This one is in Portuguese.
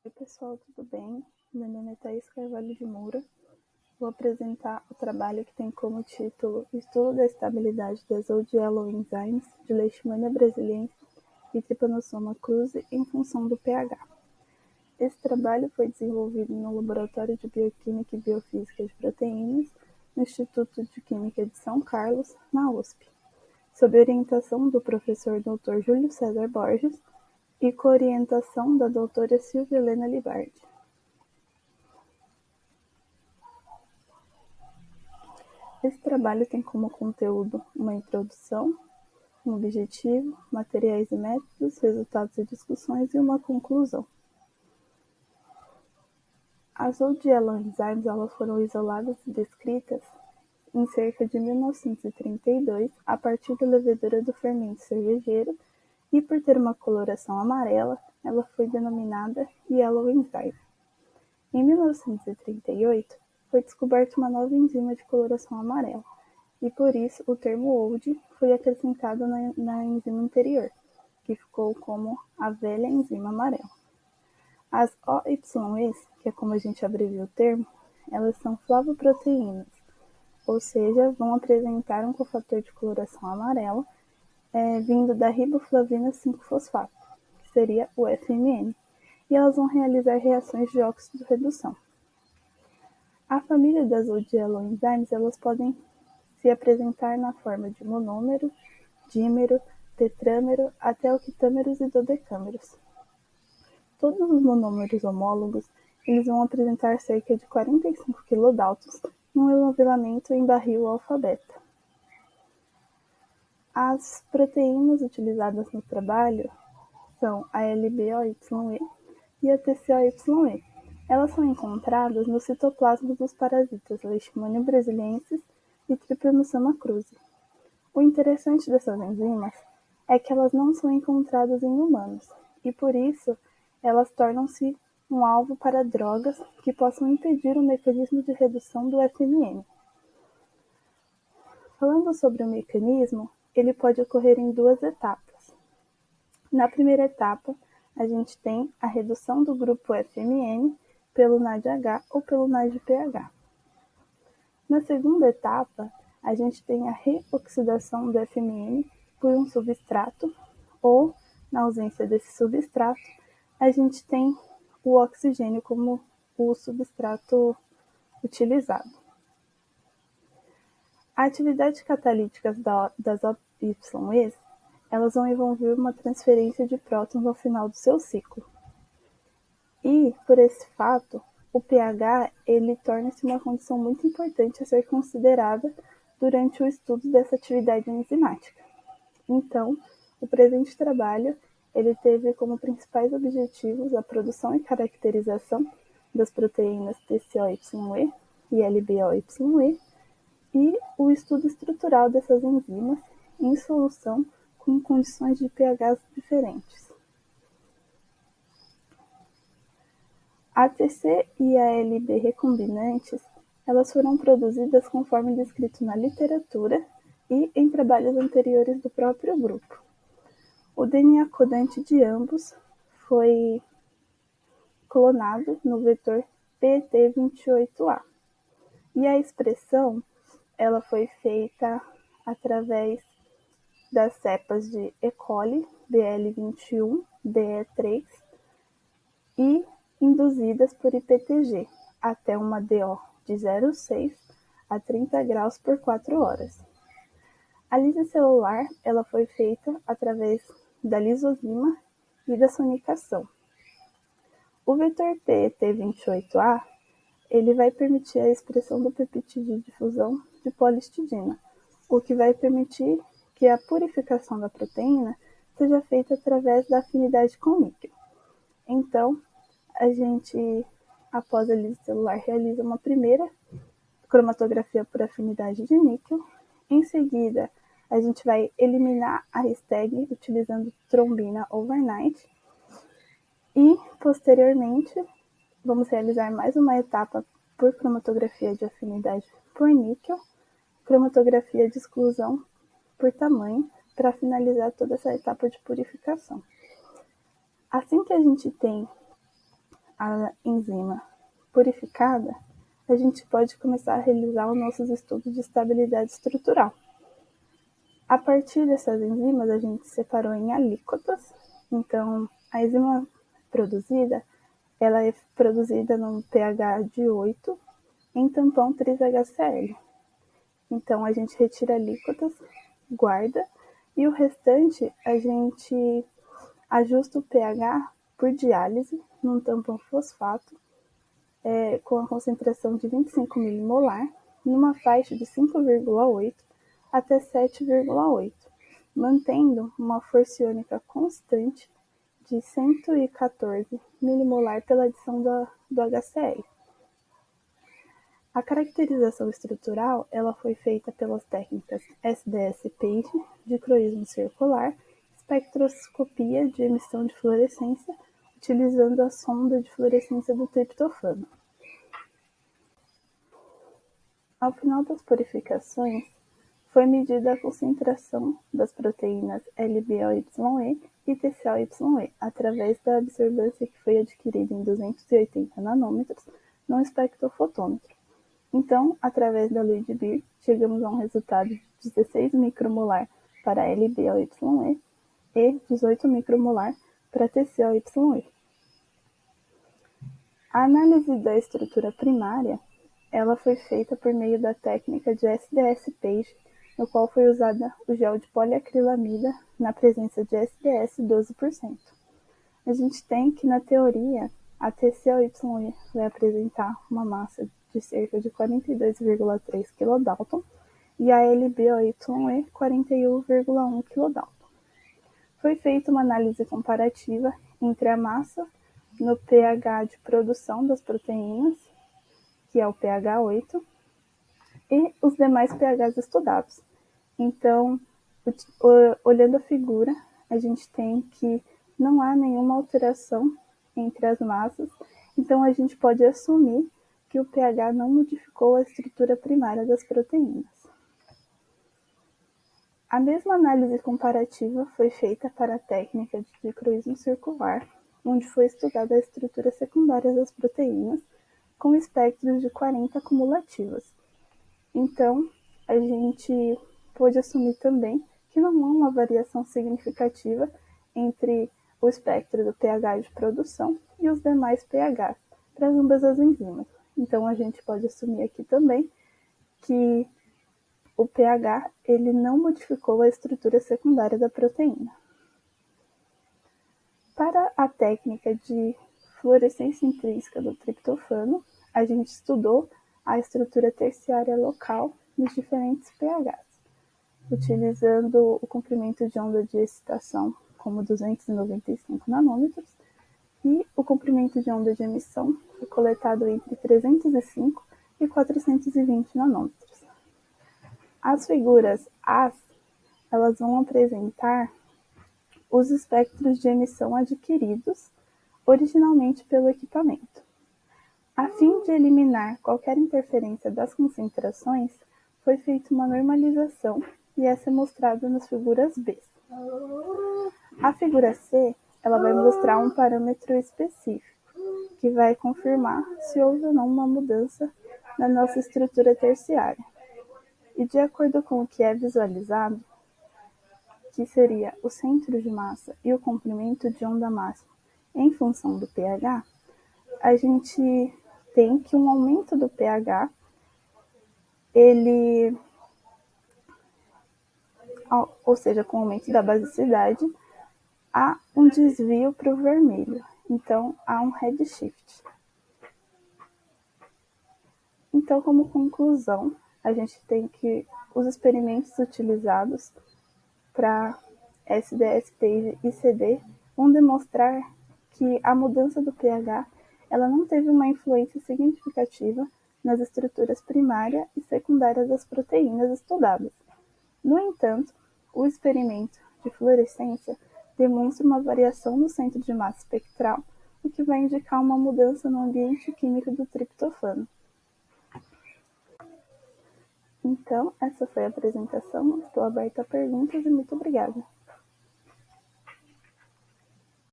Oi pessoal, tudo bem? Meu nome é Thaís Carvalho de Moura. Vou apresentar o trabalho que tem como título Estudo da estabilidade das Old Yellow Enzymes de Leishmania brasiliensis e Trypanosoma cruzi em função do pH. Esse trabalho foi desenvolvido no Laboratório de Bioquímica e Biofísica de Proteínas no Instituto de Química de São Carlos, na USP, sob orientação do professor Dr. Júlio César Borges e com orientação da doutora Silvia Helena Libardi. Esse trabalho tem como conteúdo uma introdução, um objetivo, materiais e métodos, resultados e discussões e uma conclusão. As Old Yellow Enzymes elas foram isoladas e descritas em cerca de 1932 a partir da levedura do fermento cervejeiro e por ter uma coloração amarela, ela foi denominada Yellow Enzyme. Em 1938, foi descoberta uma nova enzima de coloração amarela, e por isso o termo old foi acrescentado na enzima anterior, que ficou como a velha enzima amarela. As OYEs, que é como a gente abrevia o termo, elas são flavoproteínas, ou seja, vão apresentar um cofator de coloração amarela vindo da riboflavina 5-fosfato, que seria o FMN, e elas vão realizar reações de óxido-redução. A família das Old Yellow Enzymes elas podem se apresentar na forma de monômero, dímero, tetrâmero, até octâmeros e dodecâmeros. Todos os monômeros homólogos eles vão apresentar cerca de 45 kilodaltons em um enovelamento em barril alfa-beta. As proteínas utilizadas no trabalho são a LBOYE e a TCOYE. Elas são encontradas no citoplasma dos parasitas Leishmania brasiliensis e Trypanosoma cruzi. O interessante dessas enzimas é que elas não são encontradas em humanos e, por isso, elas tornam-se um alvo para drogas que possam impedir o mecanismo de redução do FMN. Falando sobre o mecanismo, ele pode ocorrer em duas etapas. Na primeira etapa, a gente tem a redução do grupo FMN pelo NADH ou pelo NADPH. Na segunda etapa, a gente tem a reoxidação do FMN por um substrato, ou, na ausência desse substrato, a gente tem o oxigênio como o substrato utilizado. A atividade catalítica das OYEs, elas vão envolver uma transferência de prótons ao final do seu ciclo. E, por esse fato, o pH ele torna-se uma condição muito importante a ser considerada durante o estudo dessa atividade enzimática. Então, o presente trabalho ele teve como principais objetivos a produção e caracterização das proteínas TCOYE e LBOYE e o estudo estrutural dessas enzimas em solução com condições de pHs diferentes. A TC e a LB recombinantes, elas foram produzidas conforme descrito na literatura e em trabalhos anteriores do próprio grupo. O DNA codante de ambos foi clonado no vetor PET28A. E a expressão ela foi feita através das cepas de E. coli, BL21, DE3 e induzidas por IPTG, até uma DO de 0,6 a 30 graus por 4 horas. A lise celular ela foi feita através da lisozima e da sonicação. O vetor PET28A ele vai permitir a expressão do peptídeo de difusão de polihistidina, o que vai permitir que a purificação da proteína seja feita através da afinidade com níquel. Então, a gente, após a lise celular, realiza uma primeira cromatografia por afinidade de níquel. Em seguida, a gente vai eliminar a hashtag utilizando trombina overnight. E, posteriormente, vamos realizar mais uma etapa por cromatografia de afinidade por níquel, cromatografia de exclusão por tamanho, para finalizar toda essa etapa de purificação. Assim que a gente tem a enzima purificada, a gente pode começar a realizar os nossos estudos de estabilidade estrutural. A partir dessas enzimas, a gente separou em alíquotas. Então, a enzima produzida, ela é produzida num pH de 8 em tampão 3-HCl. Então, a gente retira alíquotas, guarda, e o restante a gente ajusta o pH por diálise num tampão fosfato com a concentração de 25 milimolar, numa faixa de 5,8 até 7,8, mantendo uma força iônica constante de 114 milimolar pela adição do HCl. A caracterização estrutural ela foi feita pelas técnicas SDS-PAGE, dicroísmo circular, espectroscopia de emissão de fluorescência, utilizando a sonda de fluorescência do triptofano. Ao final das purificações, foi medida a concentração das proteínas LBOYE e TCOYE através da absorvância que foi adquirida em 280 nanômetros no espectrofotômetro. Então, através da lei de Beer, chegamos a um resultado de 16 micromolar para LBOYE e 18 micromolar para TCOYE. A análise da estrutura primária ela foi feita por meio da técnica de SDS-PAGE, no qual foi usada o gel de poliacrilamida na presença de SDS 12%. A gente tem que, na teoria, a TCOYE vai apresentar uma massa de cerca de 42,3 kDa e a LBOYE 41,1 kDa. Foi feita uma análise comparativa entre a massa no pH de produção das proteínas, que é o pH 8, e os demais pHs estudados. Então, olhando a figura, a gente tem que não há nenhuma alteração entre as massas, então a gente pode assumir que o pH não modificou a estrutura primária das proteínas. A mesma análise comparativa foi feita para a técnica de dicroísmo circular, onde foi estudada a estrutura secundária das proteínas, com espectros de 40 cumulativas. Então, a gente pôde assumir também que não há uma variação significativa entre o espectro do pH de produção e os demais pHs para ambas as enzimas. Então, a gente pode assumir aqui também que o pH ele não modificou a estrutura secundária da proteína. Para a técnica de fluorescência intrínseca do triptofano, a gente estudou a estrutura terciária local nos diferentes pHs, utilizando o comprimento de onda de excitação como 295 nanômetros e o comprimento de onda de emissão foi coletado entre 305 e 420 nanômetros. As figuras As, elas vão apresentar os espectros de emissão adquiridos originalmente pelo equipamento. A fim de eliminar qualquer interferência das concentrações, foi feita uma normalização e essa é mostrada nas figuras B. A figura C, ela vai mostrar um parâmetro específico, que vai confirmar se houve ou não uma mudança na nossa estrutura terciária. E de acordo com o que é visualizado, que seria o centro de massa e o comprimento de onda máxima em função do pH, a gente tem que um aumento do pH, ou seja, com o aumento da basicidade, há um desvio para o vermelho. Então, há um redshift. Então, como conclusão, a gente tem que os experimentos utilizados para SDS, PAGE e CD vão demonstrar que a mudança do pH ela não teve uma influência significativa nas estruturas primária e secundária das proteínas estudadas. No entanto, o experimento de fluorescência demonstra uma variação no centro de massa espectral, o que vai indicar uma mudança no ambiente químico do triptofano. Então, essa foi a apresentação. Estou aberta a perguntas e muito obrigada.